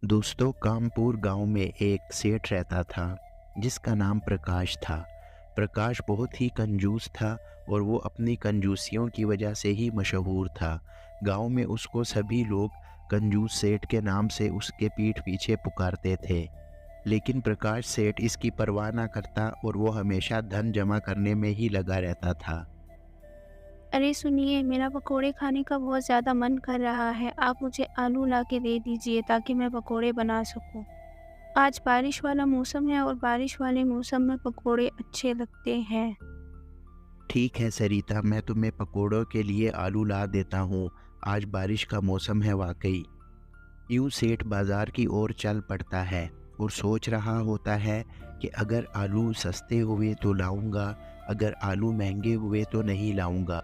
दोस्तों, कामपुर गांव में एक सेठ रहता था जिसका नाम प्रकाश था। प्रकाश बहुत ही कंजूस था और वो अपनी कंजूसियों की वजह से ही मशहूर था। गांव में उसको सभी लोग कंजूस सेठ के नाम से उसके पीठ पीछे पुकारते थे। लेकिन प्रकाश सेठ इसकी परवाह ना करता और वो हमेशा धन जमा करने में ही लगा रहता था। अरे सुनिए, मेरा पकोड़े खाने का बहुत ज़्यादा मन कर रहा है। आप मुझे आलू ला के दे दीजिए ताकि मैं पकोड़े बना सकूँ। आज बारिश वाला मौसम है और बारिश वाले मौसम में पकोड़े अच्छे लगते हैं। ठीक है सरिता, मैं तुम्हें पकोड़ों के लिए आलू ला देता हूँ। आज बारिश का मौसम है वाकई। यूं सेठ बाजार की ओर चल पड़ता है और सोच रहा होता है कि अगर आलू सस्ते हुए तो लाऊंगा, अगर आलू महंगे हुए तो नहीं लाऊंगा।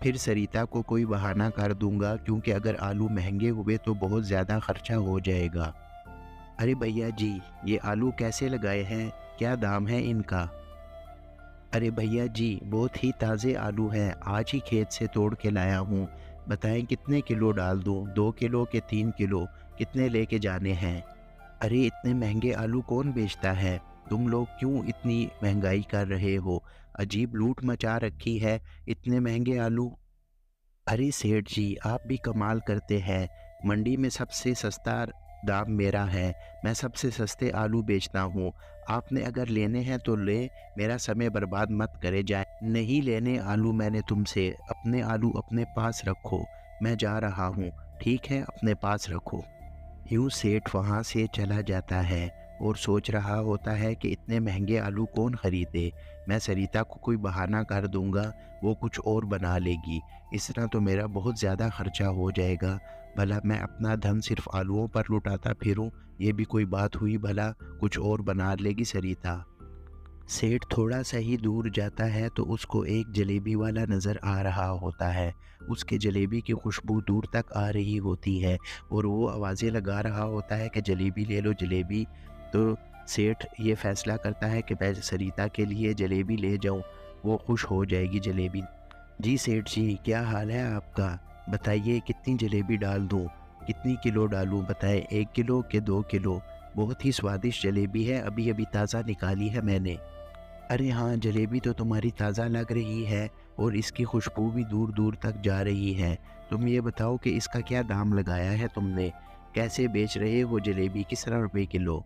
फिर सरिता को कोई बहाना कर दूंगा, क्योंकि अगर आलू महंगे हुए तो बहुत ज़्यादा खर्चा हो जाएगा। अरे भैया जी, ये आलू कैसे लगाए हैं? क्या दाम है इनका? अरे भैया जी, बहुत ही ताज़े आलू हैं, आज ही खेत से तोड़ के लाया हूँ। बताएं कितने किलो डाल दूँ, 2 किलो के 3 किलो, कितने लेके जाने हैं? अरे इतने महंगे आलू कौन बेचता है? तुम लोग क्यों इतनी महंगाई कर रहे हो? अजीब लूट मचा रखी है, इतने महंगे आलू। अरे सेठ जी, आप भी कमाल करते हैं। मंडी में सबसे सस्ता दाम मेरा है। मैं सबसे सस्ते आलू बेचता हूँ। आपने अगर लेने हैं तो ले, मेरा समय बर्बाद मत करे जाए। नहीं लेने आलू मैंने तुमसे, अपने आलू अपने पास रखो। मैं जा रहा हूँ। ठीक है, अपने पास रखो। यूँ सेठ वहाँ से चला जाता है और सोच रहा होता है कि इतने महंगे आलू कौन खरीदे। मैं सरिता को कोई बहाना कर दूंगा, वो कुछ और बना लेगी। इस तरह तो मेरा बहुत ज़्यादा खर्चा हो जाएगा। भला मैं अपना धन सिर्फ आलूओं पर लुटाता फिरूं, ये भी कोई बात हुई? भला कुछ और बना लेगी सरिता। सेठ थोड़ा सा ही दूर जाता है तो उसको एक जलेबी वाला नज़र आ रहा होता है। उसके जलेबी की खुशबू दूर तक आ रही होती है और वो आवाज़ें लगा रहा होता है कि जलेबी ले लो जलेबी। तो सेठ ये फ़ैसला करता है कि मैं सरिता के लिए जलेबी ले जाऊं, वो खुश हो जाएगी जलेबी। जी सेठ जी, क्या हाल है आपका? बताइए कितनी जलेबी डाल दूं, कितनी किलो डालूं? बताएं, 1 किलो के 2 किलो? बहुत ही स्वादिष्ट जलेबी है, अभी अभी ताज़ा निकाली है मैंने। अरे हाँ, जलेबी तो तुम्हारी ताज़ा लग रही है और इसकी खुशबू भी दूर दूर तक जा रही है। तुम ये बताओ कि इसका क्या दाम लगाया है तुमने? कैसे बेच रहे हो जलेबी, किस तरह रुपए किलो?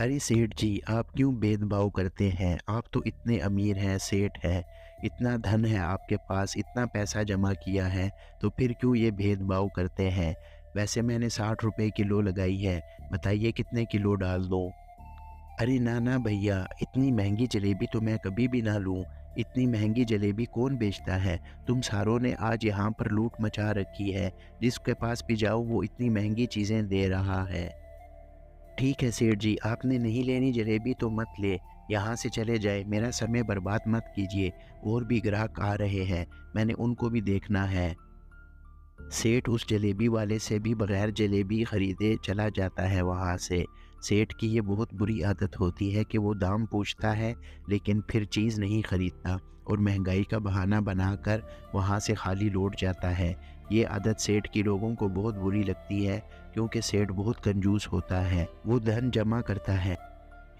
अरे सेठ जी, आप क्यों भेदभाव करते हैं? आप तो इतने अमीर हैं, सेठ हैं, इतना धन है आपके पास, इतना पैसा जमा किया है, तो फिर क्यों ये भेदभाव करते हैं? वैसे मैंने 60 रुपए किलो लगाई है, बताइए कितने किलो डाल दूँ? अरे ना ना भैया, इतनी महंगी जलेबी तो मैं कभी भी ना लूं। इतनी महंगी जलेबी कौन बेचता है? तुम सारों ने आज यहाँ पर लूट मचा रखी है। जिसके पास भी जाओ वो इतनी महंगी चीज़ें दे रहा है। ठीक है सेठ जी, आपने नहीं लेनी जलेबी तो मत ले, यहाँ से चले जाए, मेरा समय बर्बाद मत कीजिए। और भी ग्राहक आ रहे हैं, मैंने उनको भी देखना है। सेठ उस जलेबी वाले से भी बगैर जलेबी ख़रीदे चला जाता है वहाँ से। सेठ की ये बहुत बुरी आदत होती है कि वो दाम पूछता है लेकिन फिर चीज़ नहीं ख़रीदता और महंगाई का बहाना बनाकर वहाँ से खाली लौट जाता है। ये आदत सेठ की लोगों को बहुत बुरी लगती है, क्योंकि सेठ बहुत कंजूस होता है, वो धन जमा करता है।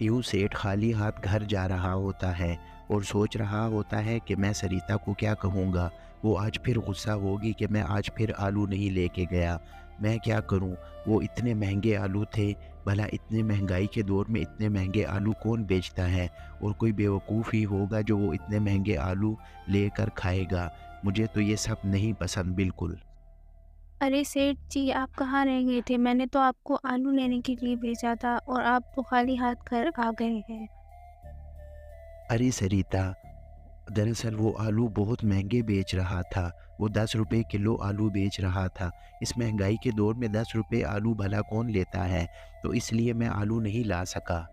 यूँ सेठ खाली हाथ घर जा रहा होता है और सोच रहा होता है कि मैं सरिता को क्या कहूँगा। वो आज फिर गुस्सा होगी कि मैं आज फिर आलू नहीं लेके गया। मैं क्या करूँ? वो इतने महंगे आलू थे। भला इतने महंगाई के दौर में इतने महंगे आलू कौन बेचता है? और कोई बेवकूफ़ ही होगा जो वो इतने महंगे आलू लेकर खाएगा। मुझे तो ये सब नहीं पसंद बिल्कुल। अरे सेठ जी, आप कहाँ रह गए थे? मैंने तो आपको आलू लेने के लिए भेजा था और आप तो खाली हाथ घर आ गए हैं। अरे सरिता, दरअसल वो आलू बहुत महंगे बेच रहा था। वो 10 रुपए किलो आलू बेच रहा था। इस महंगाई के दौर में 10 रुपए आलू भला कौन लेता है? तो इसलिए मैं आलू नहीं ला सका।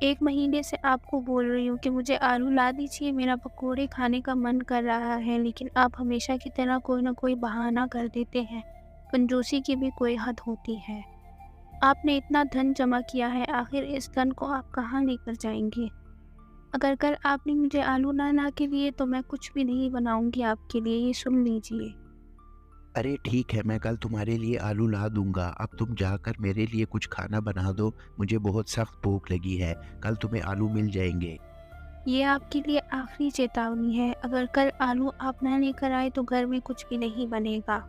1 महीने से आपको बोल रही हूँ कि मुझे आलू ला दीजिए, मेरा पकोड़े खाने का मन कर रहा है, लेकिन आप हमेशा की तरह कोई न कोई बहाना कर देते हैं। कंजूसी की भी कोई हद होती है। आपने इतना धन जमा किया है, आखिर इस धन को आप कहाँ लेकर जाएँगे? अगर कल आपने मुझे आलू ना ला के दिए तो मैं कुछ भी नहीं बनाऊँगी आपके लिए, ये सुन लीजिए। अरे ठीक है, मैं कल तुम्हारे लिए आलू ला दूँगा। अब तुम जाकर मेरे लिए कुछ खाना बना दो, मुझे बहुत सख्त भूख लगी है। कल तुम्हें आलू मिल जाएँगे। ये आपके लिए आखिरी चेतावनी है, अगर कल आलू आप ना लेकर आए तो घर में कुछ भी नहीं बनेगा।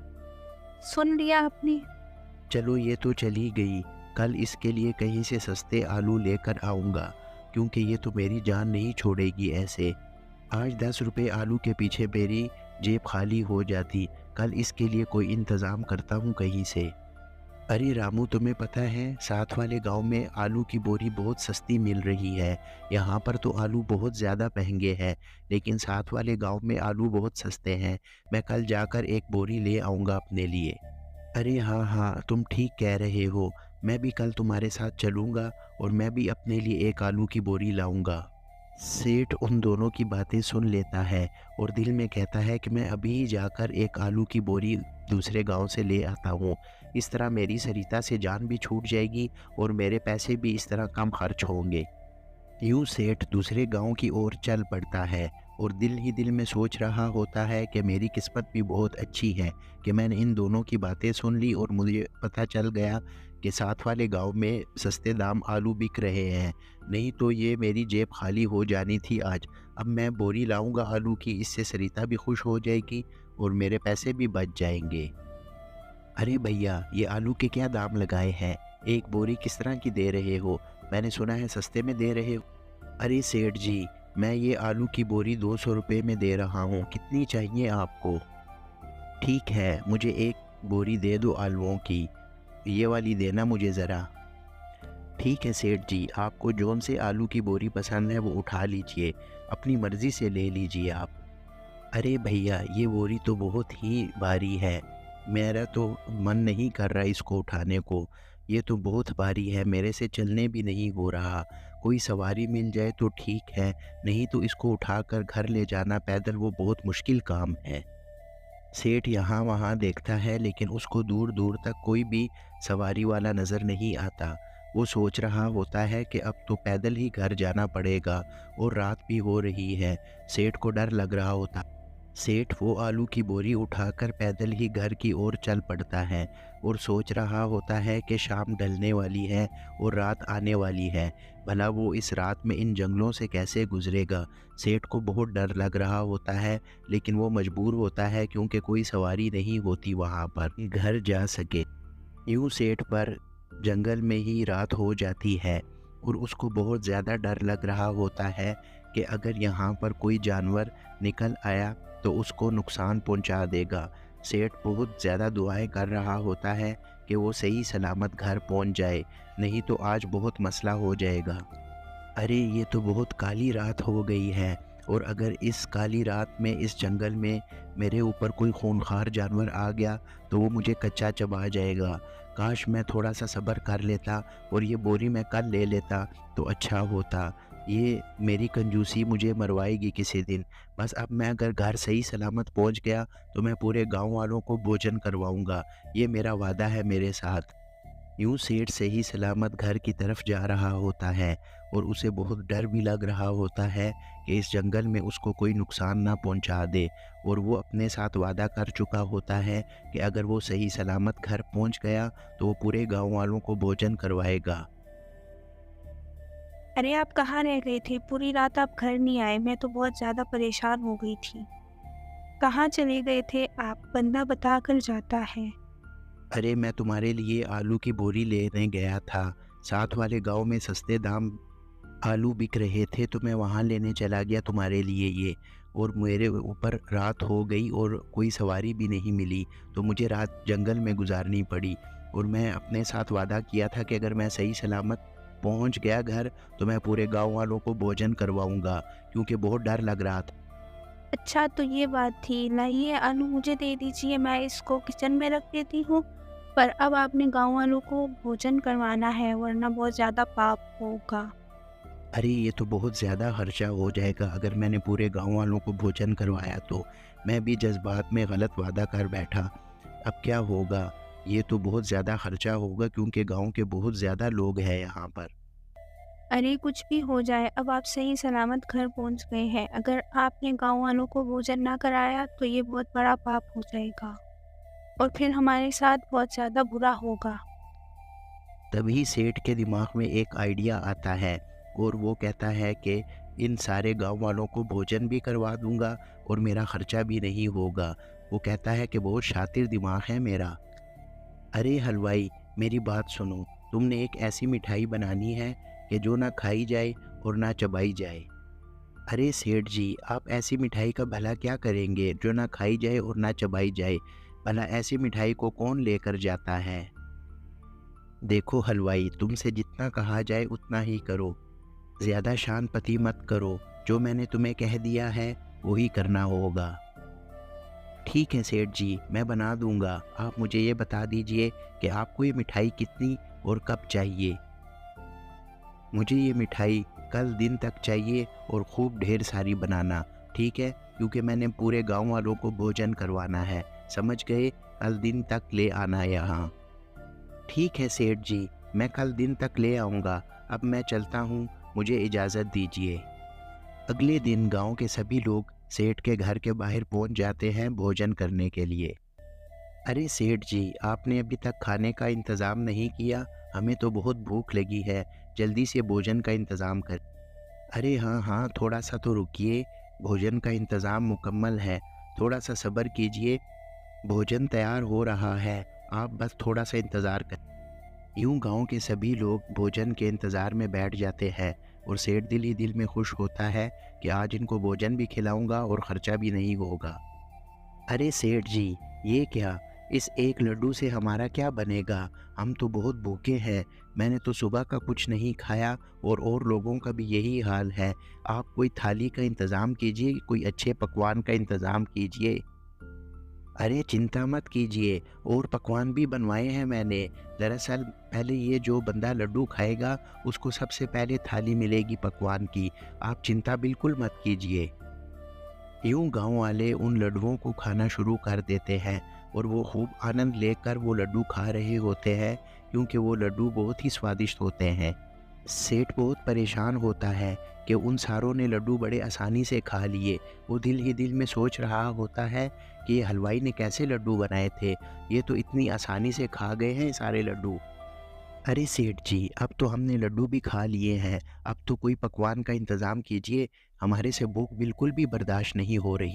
सुन लिया आपने? चलो ये तो चली गई, कल इसके लिए कहीं से सस्ते आलू लेकर आऊँगा, क्योंकि ये तो मेरी जान नहीं छोड़ेगी ऐसे। आज 10 रुपए आलू के पीछे मेरी जेब खाली हो जाती, कल इसके लिए कोई इंतज़ाम करता हूँ कहीं से। अरे रामू, तुम्हें पता है साथ वाले गांव में आलू की बोरी बहुत सस्ती मिल रही है। यहाँ पर तो आलू बहुत ज़्यादा महंगे हैं, लेकिन साथ वाले गांव में आलू बहुत सस्ते हैं। मैं कल जाकर एक बोरी ले आऊँगा अपने लिए। अरे हाँ हाँ, तुम ठीक कह रहे हो। मैं भी कल तुम्हारे साथ चलूँगा और मैं भी अपने लिए एक आलू की बोरी लाऊँगा। सेठ उन दोनों की बातें सुन लेता है और दिल में कहता है कि मैं अभी ही जाकर एक आलू की बोरी दूसरे गांव से ले आता हूँ। इस तरह मेरी सरिता से जान भी छूट जाएगी और मेरे पैसे भी इस तरह कम खर्च होंगे। यूं सेठ दूसरे गांव की ओर चल पड़ता है और दिल ही दिल में सोच रहा होता है कि मेरी किस्मत भी बहुत अच्छी है कि मैंने इन दोनों की बातें सुन ली और मुझे पता चल गया कि साथ वाले गांव में सस्ते दाम आलू बिक रहे हैं। नहीं तो ये मेरी जेब खाली हो जानी थी आज। अब मैं बोरी लाऊंगा आलू की, इससे सरिता भी खुश हो जाएगी और मेरे पैसे भी बच जाएंगे। अरे भैया, ये आलू के क्या दाम लगाए हैं? एक बोरी किस तरह की दे रहे हो? मैंने सुना है सस्ते में दे रहे हो। अरे सेठ जी, मैं ये आलू की बोरी 200 रुपये में दे रहा हूँ, कितनी चाहिए आपको? ठीक है, मुझे एक बोरी दे दो आलूओं की, ये वाली देना मुझे ज़रा। ठीक है सेठ जी, आपको जौन से आलू की बोरी पसंद है वो उठा लीजिए, अपनी मर्ज़ी से ले लीजिए आप। अरे भैया, ये बोरी तो बहुत ही भारी है, मेरा तो मन नहीं कर रहा इसको उठाने को। ये तो बहुत भारी है, मेरे से चलने भी नहीं हो रहा। कोई सवारी मिल जाए तो ठीक है, नहीं तो इसको उठाकर घर ले जाना पैदल वो बहुत मुश्किल काम है। सेठ यहाँ वहाँ देखता है लेकिन उसको दूर दूर तक कोई भी सवारी वाला नज़र नहीं आता। वो सोच रहा होता है कि अब तो पैदल ही घर जाना पड़ेगा और रात भी हो रही है। सेठ को डर लग रहा होता। सेठ वो आलू की बोरी उठाकर पैदल ही घर की ओर चल पड़ता है और सोच रहा होता है कि शाम ढलने वाली है और रात आने वाली है। भला वो इस रात में इन जंगलों से कैसे गुजरेगा? सेठ को बहुत डर लग रहा होता है, लेकिन वो मजबूर होता है क्योंकि कोई सवारी नहीं होती वहाँ पर कि घर जा सके। यूं सेठ पर जंगल में ही रात हो जाती है और उसको बहुत ज़्यादा डर लग रहा होता है कि अगर यहाँ पर कोई जानवर निकल आया तो उसको नुकसान पहुँचा देगा। सेठ बहुत ज़्यादा दुआएं कर रहा होता है कि वो सही सलामत घर पहुँच जाए, नहीं तो आज बहुत मसला हो जाएगा। अरे ये तो बहुत काली रात हो गई है और अगर इस काली रात में इस जंगल में मेरे ऊपर कोई खूंखार जानवर आ गया तो वो मुझे कच्चा चबा जाएगा। काश मैं थोड़ा सा सब्र कर लेता और ये बोरी मैं कल ले लेता तो अच्छा होता। ये मेरी कंजूसी मुझे मरवाएगी किसी दिन। बस अब मैं अगर घर सही सलामत पहुंच गया तो मैं पूरे गांव वालों को भोजन करवाऊंगा, ये मेरा वादा है मेरे साथ। यूं सेठ सही सलामत घर की तरफ जा रहा होता है और उसे बहुत डर भी लग रहा होता है कि इस जंगल में उसको कोई नुकसान ना पहुंचा दे। और वो अपने साथ वादा कर चुका होता है कि अगर वो सही सलामत घर पहुंच गया तो वो पूरे गांव वालों को भोजन करवाएगा। अरे आप कहाँ रह गए थे? पूरी रात आप घर नहीं आए, मैं तो बहुत ज़्यादा परेशान हो गई थी। कहाँ चले गए थे आप? बंदा बता कर जाता है। अरे मैं तुम्हारे लिए आलू की बोरी लेने गया था, साथ वाले गांव में सस्ते दाम आलू बिक रहे थे तो मैं वहाँ लेने चला गया तुम्हारे लिए ये। और मेरे ऊपर रात हो गई और कोई सवारी भी नहीं मिली तो मुझे रात जंगल में गुजारनी पड़ी। और मैं अपने साथ वादा किया था कि अगर मैं सही सलामत पहुँच गया घर तो मैं पूरे गांव वालों को भोजन करवाऊंगा, क्योंकि बहुत डर लग रहा था। अच्छा तो ये बात थी, लाइए आलू मुझे दे दीजिए, मैं इसको किचन में रख देती हूँ। पर अब आपने गाँव वालों को भोजन करवाना है वरना बहुत ज़्यादा पाप होगा। अरे ये तो बहुत ज़्यादा खर्चा हो जाएगा अगर मैंने पूरे गांव वालों को भोजन करवाया तो। मैं भी जज्बात में गलत वादा कर बैठा। अब क्या होगा? ये तो बहुत ज़्यादा खर्चा होगा क्योंकि गांव के बहुत ज़्यादा लोग हैं यहाँ पर। अरे कुछ भी हो जाए, अब आप सही सलामत घर पहुंच गए हैं। अगर आपने गांव वालों को भोजन ना कराया तो ये बहुत बड़ा पाप हो जाएगा। और फिर हमारे साथ बहुत ज़्यादा बुरा होगा। तभी सेठ के दिमाग में एक आइडिया आता है और वो कहता है कि इन सारे गांव वालों को भोजन भी करवा दूंगा और मेरा खर्चा भी नहीं होगा। वो कहता है कि बहुत शातिर दिमाग है मेरा। अरे हलवाई, मेरी बात सुनो। तुमने एक ऐसी मिठाई बनानी है कि जो ना खाई जाए और ना चबाई जाए। अरे सेठ जी, आप ऐसी मिठाई का भला क्या करेंगे जो ना खाई जाए और ना चबाई जाए? भला ऐसी मिठाई को कौन लेकर जाता है? देखो हलवाई, तुमसे जितना कहा जाए उतना ही करो। ज़्यादा शान पति मत करो। जो मैंने तुम्हें कह दिया है वही करना होगा। ठीक है सेठ जी, मैं बना दूंगा। आप मुझे ये बता दीजिए कि आपको ये मिठाई कितनी और कब चाहिए? मुझे ये मिठाई कल दिन तक चाहिए और खूब ढेर सारी बनाना, ठीक है? क्योंकि मैंने पूरे गांव वालों को भोजन करवाना है। समझ गए? कल दिन तक ले आना यहाँ। ठीक है सेठ जी, मैं कल दिन तक ले आऊँगा। अब मैं चलता हूँ, मुझे इजाज़त दीजिए। अगले दिन गांव के सभी लोग सेठ के घर के बाहर पहुंच जाते हैं भोजन करने के लिए। अरे सेठ जी, आपने अभी तक खाने का इंतज़ाम नहीं किया? हमें तो बहुत भूख लगी है, जल्दी से भोजन का इंतज़ाम कर। अरे हाँ हाँ, थोड़ा सा तो रुकिए, भोजन का इंतज़ाम मुकम्मल है। थोड़ा सा सब्र कीजिए, भोजन तैयार हो रहा है, आप बस थोड़ा सा इंतज़ार कर। यूँ गांव के सभी लोग भोजन के इंतज़ार में बैठ जाते हैं और सेठ दिल ही दिल में खुश होता है कि आज इनको भोजन भी खिलाऊंगा और ख़र्चा भी नहीं होगा। अरे सेठ जी, ये क्या? इस एक लड्डू से हमारा क्या बनेगा? हम तो बहुत भूखे हैं। मैंने तो सुबह का कुछ नहीं खाया और लोगों का भी यही हाल है। आप कोई थाली का इंतज़ाम कीजिए, कोई अच्छे पकवान का इंतज़ाम कीजिए। अरे चिंता मत कीजिए, और पकवान भी बनवाए हैं मैंने। दरअसल पहले ये जो बंदा लड्डू खाएगा उसको सबसे पहले थाली मिलेगी पकवान की। आप चिंता बिल्कुल मत कीजिए। यूँ गांव वाले उन लड्डुओं को खाना शुरू कर देते हैं और वो खूब आनंद लेकर वो लड्डू खा रहे होते हैं, क्योंकि वो लड्डू बहुत ही स्वादिष्ट होते हैं। सेठ बहुत परेशान होता है कि उन सारों ने लड्डू बड़े आसानी से खा लिए। वो दिल ही दिल में सोच रहा होता है कि ये हलवाई ने कैसे लड्डू बनाए थे, ये तो इतनी आसानी से खा गए हैं सारे लड्डू। अरे सेठ जी, अब तो हमने लड्डू भी खा लिए हैं, अब तो कोई पकवान का इंतज़ाम कीजिए, हमारे से भूख बिल्कुल भी बर्दाश्त नहीं हो रही।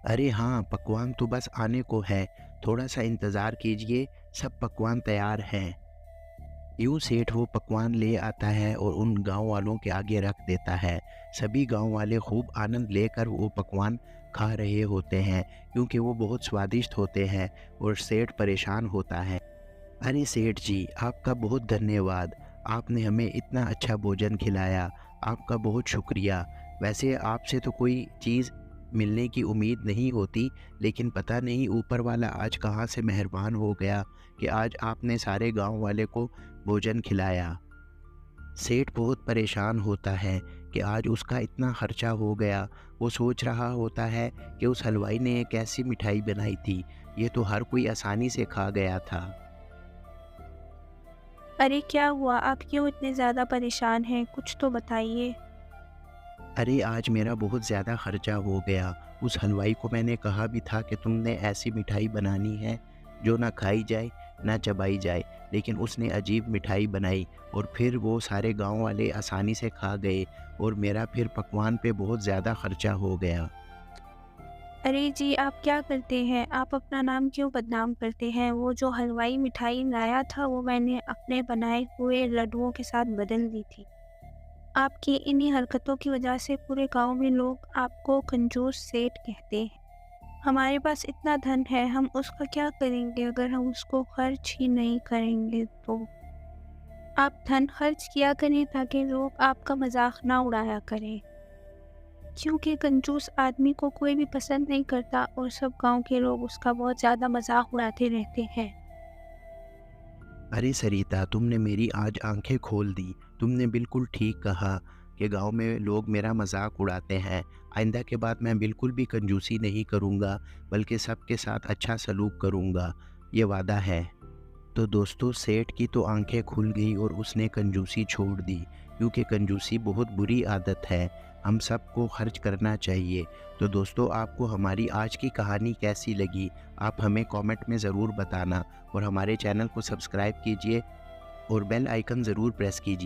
अरे हाँ, पकवान तो बस आने को है, थोड़ा सा इंतज़ार कीजिए, सब पकवान तैयार हैं। यूँ सेठ वो पकवान ले आता है और उन गांव वालों के आगे रख देता है। सभी गांव वाले खूब आनंद लेकर वो पकवान खा रहे होते हैं, क्योंकि वो बहुत स्वादिष्ट होते हैं और सेठ परेशान होता है। अरे सेठ जी, आपका बहुत धन्यवाद। आपने हमें इतना अच्छा भोजन खिलाया, आपका बहुत शुक्रिया। वैसे आपसे तो कोई चीज़ मिलने की उम्मीद नहीं होती, लेकिन पता नहीं ऊपर वाला आज कहाँ से मेहरबान हो गया कि आज आपने सारे गांव वाले को भोजन खिलाया। सेठ बहुत परेशान होता है कि आज उसका इतना खर्चा हो गया। वो सोच रहा होता है कि उस हलवाई ने एक ऐसी मिठाई बनाई थी, ये तो हर कोई आसानी से खा गया था। अरे क्या हुआ? आप क्यों इतने ज़्यादा परेशान हैं? कुछ तो बताइए। अरे आज मेरा बहुत ज़्यादा खर्चा हो गया। उस हलवाई को मैंने कहा भी था कि तुमने ऐसी मिठाई बनानी है जो ना खाई जाए ना चबाई जाए, लेकिन उसने अजीब मिठाई बनाई और फिर वो सारे गांव वाले आसानी से खा गए और मेरा फिर पकवान पे बहुत ज़्यादा खर्चा हो गया। अरे जी, आप क्या करते हैं? आप अपना नाम क्यों बदनाम करते हैं? वो जो हलवाई मिठाई लाया था वो मैंने अपने बनाए हुए लड्डुओं के साथ बदल दी थी। आपकी इन्हीं हरकतों की वजह से पूरे गांव में लोग आपको कंजूस सेठ कहते हैं। हमारे पास इतना धन है, हम उसका क्या करेंगे अगर हम उसको खर्च ही नहीं करेंगे तो? आप धन खर्च किया करें ताकि लोग आपका मजाक ना उड़ाया करें, क्योंकि कंजूस आदमी को कोई भी पसंद नहीं करता और सब गांव के लोग उसका बहुत ज़्यादा मजाक उड़ाते रहते हैं। अरे सरिता, तुमने मेरी आज आंखें खोल दी। तुमने बिल्कुल ठीक कहा कि गांव में लोग मेरा मजाक उड़ाते हैं। आइंदा के बाद मैं बिल्कुल भी कंजूसी नहीं करूंगा, बल्कि सबके साथ अच्छा सलूक करूंगा, ये वादा है। तो दोस्तों, सेठ की तो आंखें खुल गई और उसने कंजूसी छोड़ दी, क्योंकि कंजूसी बहुत बुरी आदत है। हम सबको खर्च करना चाहिए। तो दोस्तों, आपको हमारी आज की कहानी कैसी लगी? आप हमें कमेंट में ज़रूर बताना और हमारे चैनल को सब्सक्राइब कीजिए और बेल आइकन ज़रूर प्रेस कीजिए।